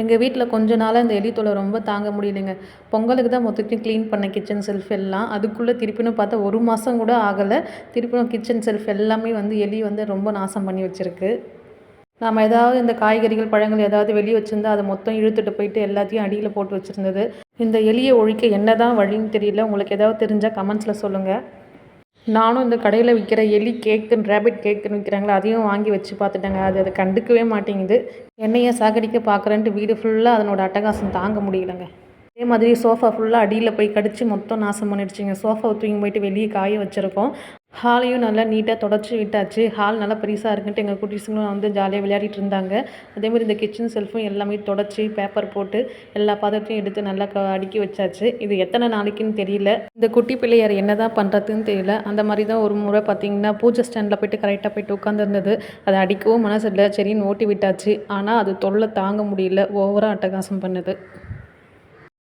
எங்கள் வீட்டில் கொஞ்ச நாளாக இந்த எலி தொல்லை ரொம்ப தாங்க முடியலைங்க. பொங்கலுக்கு தான் மொத்தத்தையும் க்ளீன் பண்ணேன் கிச்சன் செல்ஃப் எல்லாம். அதுக்குள்ளே திருப்பியும் பார்த்தா 1 மாதம் கூட ஆகலை. திருப்பியும் கிச்சன் செல்ஃப் எல்லாமே எலி ரொம்ப நாசம் பண்ணி வச்சுருக்கு. நாம் ஏதாவது இந்த காய்கறிகள், பழங்கள் ஏதாவது வெளியே வச்சுருந்தா அதை மொத்தம் இழுத்துட்டு போயிட்டு எல்லாத்தையும் அடியில் போட்டு வச்சுருந்தது. இந்த எலியை ஒழிக்க என்ன தான் வழின்னு தெரியல. உங்களுக்கு ஏதாவது தெரிஞ்சால் கமெண்ட்ஸில் சொல்லுங்கள். நானும் இந்த கடையில் விற்கிற எலி கேக்குன்னு ரேபிட் கேக்குன்னு விற்கிறாங்களா அதையும் வாங்கி வச்சு பார்த்துட்டேங்க. அதை கண்டுக்கவே மாட்டேங்குது. என்னையை சாகடிக்க பார்க்குறேன்ட்டு வீடு ஃபுல்லாக அதனோட அட்டகாசம் தாங்க முடியலைங்க. அதே மாதிரி சோஃபா ஃபுல்லாக அடியில் போய் கடிச்சு மொத்தம் நாசம் பண்ணிடுச்சிங்க. சோஃபாவை தூக்கி போயிட்டு வெளியே காய வச்சுருக்கோம். ஹாலையும் நல்லா நீட்டாக தொடச்சி விட்டாச்சு. ஹால் நல்லா பெருசாக இருக்குன்ட்டு எங்கள் குட்டீஸுங்களும் ஜாலியாக விளையாடிட்டு இருந்தாங்க. அதேமாதிரி இந்த கிச்சன் செல்ஃபும் எல்லாமே தொடச்சி பேப்பர் போட்டு எல்லா பாத்திரத்தையும் எடுத்து நல்லா அடுக்கி வச்சாச்சு. இது எத்தனை நாளைக்குன்னு தெரியல. இந்த குட்டி பிள்ளையார் என்ன தான் பண்ணுறதுன்னு தெரியல. அந்த மாதிரி தான் ஒரு முறை பார்த்திங்கன்னா பூஜை ஸ்டாண்டில் போய்ட்டு கரெக்டாக போய்ட்டு உட்காந்துருந்தது. அதை அடிக்கவும் மனசு இல்லை, சரின்னு ஓட்டி விட்டாச்சு. ஆனால் அது தொல்லை தாங்க முடியல, ஓவராக அட்டகாசம் பண்ணுது.